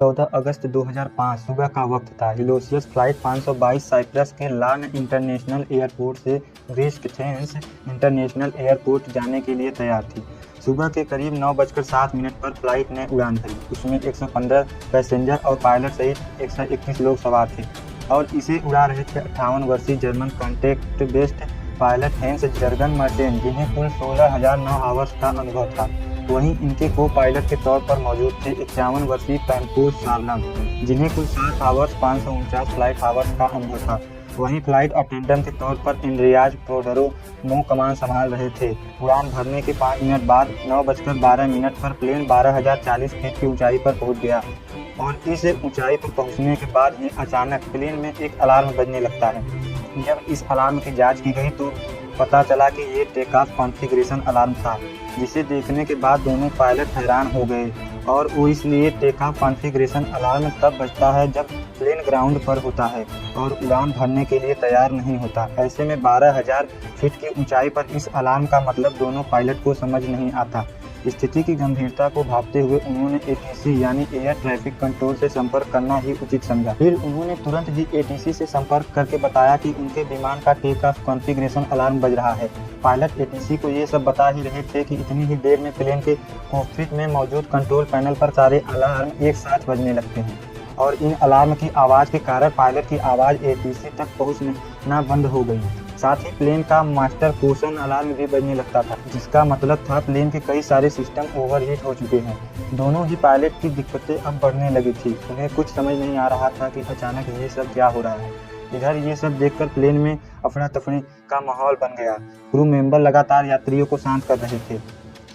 14 अगस्त 2005 सुबह का वक्त था। यूलियस फ्लाइट 522 साइप्रस के लान इंटरनेशनल एयरपोर्ट से ग्रीस एथेंस इंटरनेशनल एयरपोर्ट जाने के लिए तैयार थी। सुबह के करीब 9:07 पर फ्लाइट ने उड़ान भरी। उसमें 115 पैसेंजर और पायलट सहित 121 लोग सवार थे और इसे उड़ा रहे थे 58 वर्षीय German contact based pilot Hans Jurgen Martin, जिन्हें कुल 16,009 आवर्स का अनुभव था। वहीं इनके को पायलट के तौर पर मौजूद थे 51 वर्षीय पैम्पोस सार्लम, जिन्हें कुल 7 आवर्स 549 फ्लाइट आवर्स का अनुभव था। वहीं फ्लाइट अटेंडेंट के तौर पर एंड्रियाज प्रोडरो नौ कमान संभाल रहे थे। उड़ान भरने के 5 मिनट बाद 9:12 पर प्लेन 12,040 फीट की ऊंचाई पर पहुंच गया और इस ऊंचाई पर पहुंचने के बाद ही अचानक प्लेन में एक अलार्म बजने लगता है। जब इस अलार्म की जांच की गई तो पता चला कि ये टेक ऑफ कॉन्फ़िगरेशन अलार्म था, जिसे देखने के बाद दोनों पायलट हैरान हो गए। और वो इसलिए टेक ऑफ कॉन्फ़िगरेशन अलार्म तब बजता है जब प्लेन ग्राउंड पर होता है और उड़ान भरने के लिए तैयार नहीं होता। ऐसे में 12,000 फीट की ऊंचाई पर इस अलार्म का मतलब दोनों पायलट को समझ नहीं आता। स्थिति की गंभीरता को भांपते हुए उन्होंने एटीसी यानी एयर ट्रैफिक कंट्रोल से संपर्क करना ही उचित समझा। फिर उन्होंने तुरंत ही एटीसी से संपर्क करके बताया कि उनके विमान का टेक ऑफ कॉन्फ़िगरेशन अलार्म बज रहा है। पायलट एटीसी को ये सब बता ही रहे थे कि इतनी ही देर में प्लेन के कॉकपिट में मौजूद कंट्रोल पैनल पर सारे अलार्म एक साथ बजने लगते हैं और इन अलार्म की आवाज़ के कारण पायलट की आवाज़ एटीसी तक पहुँचना बंद हो गई। साथ ही प्लेन का मास्टर पोर्शन अलार्म भी बजने लगता था, जिसका मतलब था प्लेन के कई सारे सिस्टम ओवरहीट हो चुके हैं। दोनों ही पायलट की दिक्कतें अब बढ़ने लगी थी। उन्हें कुछ समझ नहीं आ रहा था कि अचानक ये सब क्या हो रहा है। इधर ये सब देखकर प्लेन में अफरा तफरी का माहौल बन गया। क्रू मेंबर लगातार यात्रियों को शांत कर रहे थे।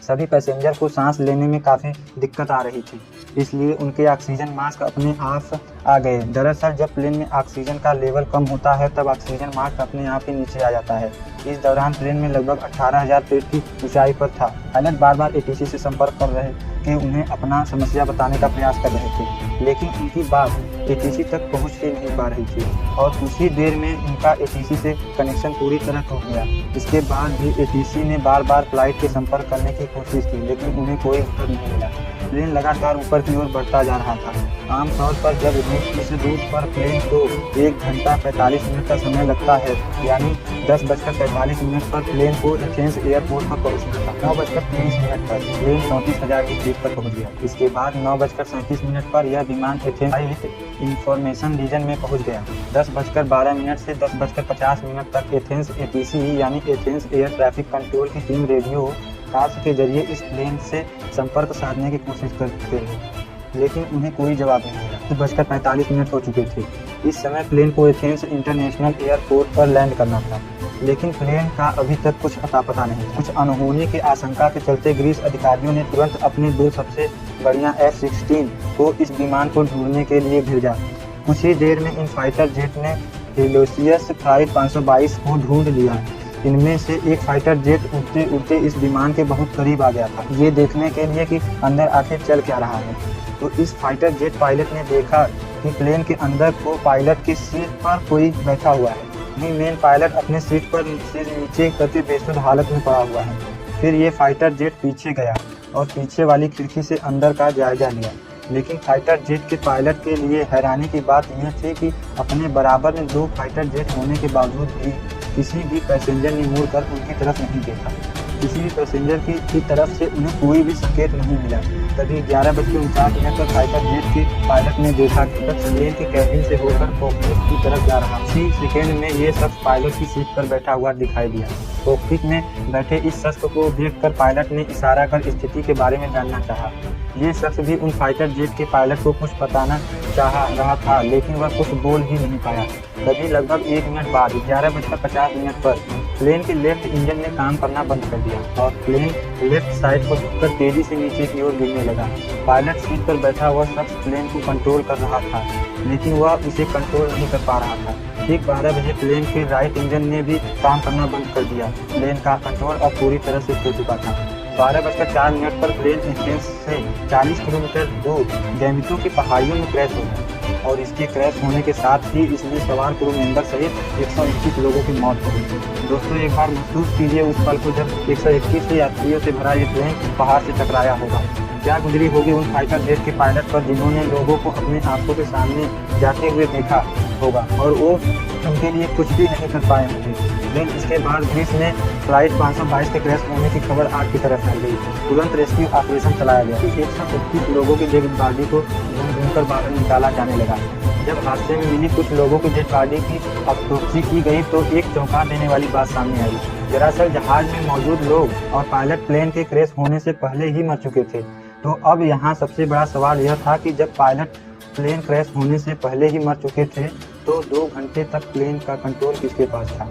सभी पैसेंजर को सांस लेने में काफ़ी दिक्कत आ रही थी, इसलिए उनके ऑक्सीजन मास्क अपने आप आ गए। दरअसल जब प्लेन में ऑक्सीजन का लेवल कम होता है तब ऑक्सीजन मास्क अपने आप ही नीचे आ जाता है। इस दौरान प्लेन में लगभग 18,000 फीट की ऊंचाई पर था। पायलट बार बार एटीसी से संपर्क कर रहे कि उन्हें अपना समस्या बताने का प्रयास कर रहे थे, लेकिन उनकी बात एटीसी तक पहुंच ही नहीं पा रही थी और कुछ ही देर में उनका एटीसी से कनेक्शन पूरी तरह टूट गया। इसके बाद भी एटीसी ने बार बार फ्लाइट के संपर्क करने की कोशिश की, लेकिन उन्हें कोई उत्तर नहीं मिला। प्लेन लगातार ऊपर की ओर बढ़ता जा रहा था। आमतौर पर जब इस रूट पर प्लेन को 1 घंटा 45 मिनट का समय लगता है, यानी 10:45 पर प्लेन को एथेंस एयरपोर्ट पर पहुंचना था। 9:30 पर प्लेन 34,000 की फीट पर पहुंच गया। इसके बाद 9:37 पर यह विमान एथेंस इंफॉर्मेशन रीजन में पहुंच गया। 10:12 से 10:50 तक एथेंस एटीसी यानी एथेंस एयर ट्रैफिक कंट्रोल की टीम रेडियो कार्स के जरिए इस प्लेन से संपर्क साधने की कोशिश करते रहे, लेकिन उन्हें कोई जवाब नहीं मिला। 10:45 हो चुके थे। इस समय प्लेन को एथेंस इंटरनेशनल एयरपोर्ट पर लैंड करना था, लेकिन प्लेन का अभी तक कुछ अता पता नहीं। कुछ अनहोनी की आशंका के चलते ग्रीस अधिकारियों ने तुरंत अपने 2 सबसे बढ़िया F-16 को इस विमान को ढूंढने के लिए भेजा। कुछ ही देर में इन फाइटर जेट ने यूलियस फ्लाइट 522 को ढूंढ लिया। इनमें से एक फाइटर जेट उड़ते उड़ते इस विमान के बहुत करीब आ गया था, ये देखने के लिए कि अंदर आखिर चल क्या रहा है। तो इस फाइटर जेट पायलट ने देखा कि प्लेन के अंदर को पायलट की सीट पर कोई बैठा हुआ है। वहीं मेन पायलट अपने सीट पर सिर नीचे करके बेसुध हालत में पड़ा हुआ है। फिर ये फाइटर जेट पीछे गया और पीछे वाली खिड़की से अंदर का जायजा लिया, लेकिन फाइटर जेट के पायलट के लिए हैरानी की बात यह थी कि अपने बराबर में 2 फाइटर जेट होने के बावजूद भी किसी भी पैसेंजर ने मुड़कर उनकी तरफ नहीं देखा। किसी भी पैसेंजर की तरफ से उन्हें कोई भी संकेत नहीं मिला। तभी 11:49 पर फाइटर जेट के पायलट ने देखा कि प्लेन के कैबिन से होकर कॉकपिट की तरफ जा रहा। उसी सेकेंड में ये शख्स पायलट की सीट पर बैठा हुआ दिखाई दिया। कॉकपिट में बैठे इस शख्स को देखकर पायलट ने इशारा कर स्थिति के बारे में जानना चाहा। ये शख्स भी उन फाइटर जेट के पायलट को कुछ बताना चाह रहा था, लेकिन वह कुछ बोल ही नहीं पाया। तभी लगभग 1 मिनट बाद 11:50 पर प्लेन के लेफ्ट इंजन ने काम करना बंद कर दिया और प्लेन लेफ्ट साइड पर झुककर तेजी से नीचे की ओर गिरने लगा। पायलट सीट पर बैठा हुआ शख्स प्लेन को कंट्रोल कर रहा था, लेकिन वह इसे कंट्रोल नहीं कर पा रहा था। ठीक 12 बजे प्लेन के राइट इंजन ने भी काम करना बंद कर दिया। प्लेन का कंट्रोल अब पूरी तरह से खो चुका था। 12:04 पर प्लेन एथेंस से 40 किलोमीटर दूर गैमितो की पहाड़ियों में क्रैश हो गया और इसके क्रैश होने के साथ ही इसमें सवार क्रू मेंबर सहित 121 लोगों की मौत हो गई। दोस्तों, एक बार महसूस कीजिए उस पल को जब 121 यात्रियों से भरा ये प्लेन पहाड़ से टकराया होगा। क्या गुजरी होगी उन फाइटर जेट के पायलट पर जिन्होंने लोगों को अपने आंखों के सामने जाते हुए देखा होगा और वो उनके लिए कुछ भी नहीं कर पाए होंगे। लेकिन इसके बाद ग्रीस में फ्लाइट 522 के क्रैश होने की खबर आग की तरफ फैल गई। तुरंत रेस्क्यू ऑपरेशन चलाया गया। 131 लोगों की डेड बॉडी को ढूंढ कर बाहर निकाला जाने लगा। जब हादसे में मिली कुछ लोगों की डेड बॉडी की ऑटोप्सी की गई तो एक चौंका देने वाली बात सामने आई। दरअसल जहाज में मौजूद लोग और पायलट प्लेन के क्रैश होने से पहले ही मर चुके थे। तो अब यहाँ सबसे बड़ा सवाल यह था कि जब पायलट प्लेन क्रैश होने से पहले ही मर चुके थे तो 2 घंटे तक प्लेन का कंट्रोल किसके पास था।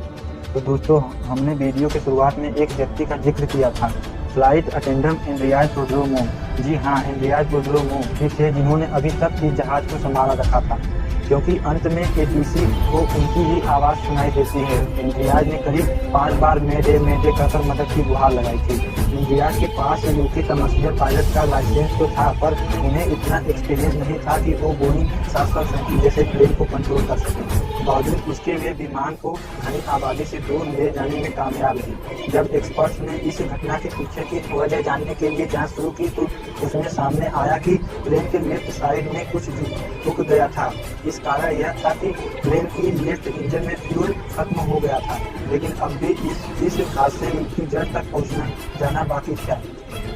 तो दोस्तों, हमने वीडियो के शुरुआत में एक व्यक्ति का जिक्र किया था, फ्लाइट अटेंडेंट एंड्रियाज पोड्रोमो। जी हाँ, एंड्रियाज पोड्रोमो ही थे जिन्होंने अभी तक इस जहाज को संभाला रखा था, क्योंकि अंत में एटीसी को उनकी ही आवाज़ सुनाई देती है। एंड्रियाज ने करीब 5 बार मेडे मेडे कहकर मदद की गुहार लगाई थी। एंड्रियाज के पास यूके कमर्शियल पायलट का लाइसेंस तो था, पर उन्हें इतना एक्सपीरियंस नहीं था कि वो बोइंग 737 जैसे प्लेन को कंट्रोल कर सकें। बावजूद इसके वे विमान को घनी आबादी से दूर ले जाने में कामयाब रहे। जब एक्सपर्ट्स ने इस घटना के पीछे की वजह जानने के लिए जांच शुरू की तो उसमें सामने आया कि प्लेन के लेफ्ट साइड में कुछ रुक गया था। इस कारण यह था कि प्लेन की लेफ्ट इंजन में फ्यूल खत्म हो गया था, लेकिन अब भी इस हादसे की जड़ तक पहुंचना जाना बाकी था।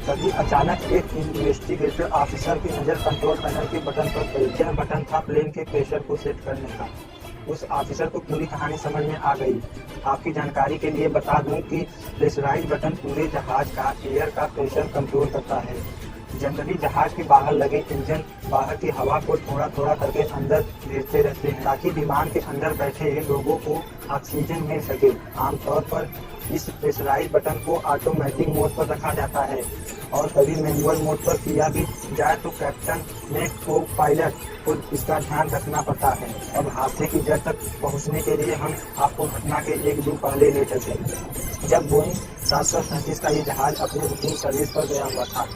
तभी अचानक एक इन्वेस्टिगेटर ऑफिसर की नज़र कंट्रोल पैनल के बटन पर पड़ी। यह बटन था प्लेन के प्रेशर को सेट करने का। उस ऑफिसर को पूरी कहानी समझ में आ गई। आपकी जानकारी के लिए बता दूं कि प्रेशराइज बटन पूरे जहाज का एयर का प्रेशर कंट्रोल करता है। जनरली जहाज के बाहर लगे इंजन बाहर की हवा को थोड़ा थोड़ा करके अंदर भेजते रहते हैं ताकि विमान के अंदर बैठे लोगों को ऑक्सीजन मिल सके। आमतौर पर इस प्रेशराइज बटन को ऑटोमेटिक मोड पर रखा जाता है और कभी मैनुअल मोड पर किया भी जाए तो कैप्टन ने को पायलट को इसका ध्यान रखना पड़ता है। अब हादसे की जड़ तक पहुंचने के लिए हम आपको घटना के 1 दिन पहले ले चलते। जब बोइंग 737 का ये जहाज अपने रूटीन सर्विस पर गया हुआ था,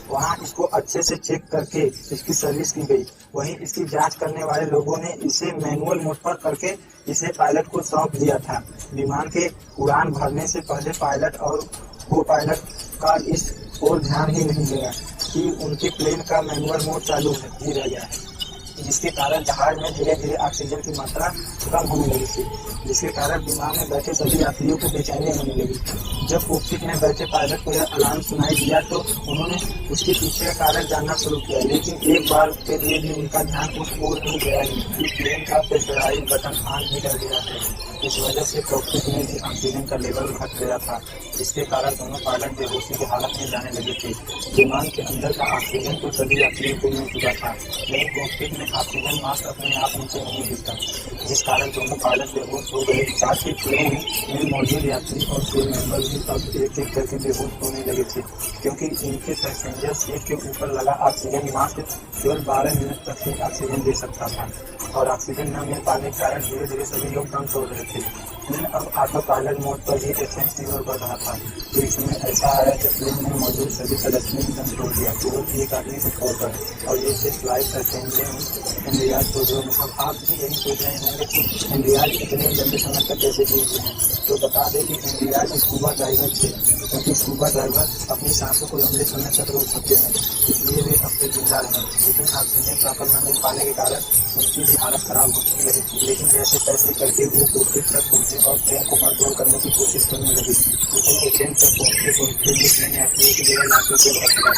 वहाँ इसको अच्छे से चेक करके इसकी सर्विस की गई। वहीं इसकी जांच करने वाले लोगों ने इसे मैनुअल मोड पर करके इसे पायलट को सौंप दिया था। विमान के उड़ान भरने से पहले पायलट और को पायलट का इस ओर ध्यान ही नहीं दिया कि उनके प्लेन का मैनुअल मोड चालू ही रह गया है, जिसके कारण जहाज में धीरे धीरे ऑक्सीजन की मात्रा कम होने लगी थी, जिसके कारण विमान में बैठे सभी यात्रियों को बेचैनी होने लगी। जब कॉकपिट में बैठे पायलट को यह अलार्म सुनाई दिया तो उन्होंने उसके पीछे का कारण जानना शुरू किया, लेकिन एक बार के लिए भी उनका ध्यान उस ओर नहीं गया कि प्लेन का प्रेशराइज बटन ऑन ही कर दिया है। इस वजह से कॉकपिट में भी ऑक्सीजन का लेवल घट गया था, जिसके कारण दोनों पायलट बेहोशी की हालत में जाने लगे थे। विमान के अंदर का ऑक्सीजन तो सभी यात्रियों को मिल चुका था, लेकिन कॉकपिट में ऑक्सीजन मास्क अपने आप नीचे नहीं गिरता, जिस कारण दोनों पायलट बेहोश हो गए। साथ ही प्लेन में मौजूद यात्री और क्रू मेंबर भी अब एक एक करके बेहोश होने लगे थे, क्योंकि इनके पैसेंजर सीट के ऊपर लगा ऑक्सीजन मास्क केवल 12 मिनट तक ही ऑक्सीजन दे सकता था और ऑक्सीजन न मिल पाने के कारण धीरे धीरे सभी लोग दम तोड़ रहे थे। प्लेन अब ऑटो पायलट मोड पर ही एसेंस की ओर बढ़ रहा था। तो इस समय ऐसा आया कि प्लेन में मौजूद सभी सदस्यों ने दम तोड़ दिया, केवल एक आदमी को छोड़कर, और ये थे फ्लाइट अटेंडेंट एंड्रियाज पोड्रोमो। अब आप भी यही सोच रहे होंगे कि एंड्रियाज इतने लंबे समय तक कैसे जीते हैं। तो बता दें कि एंड्रियाज स्कूबा ड्राइवर थे, क्योंकि स्कूबा ड्राइवर अपनी सांसों को लंबे समय तक रोक सकते हैं, इसलिए वे अब तक जिंदा रहे। लेकिन ऑक्सीजन प्रॉपर न मिल पाने के कारण उनकी भी हालत खराब होने लगी थी, लेकिन जैसे तैसे करके वो कॉकपिट तक पहुंचे और ट्रेन को कंट्रोल करने की कोशिश करने लगी। लेकिन वो ट्रेन तक पहुंचते भी ट्रेन यात्रियों की जगह लाके के घटना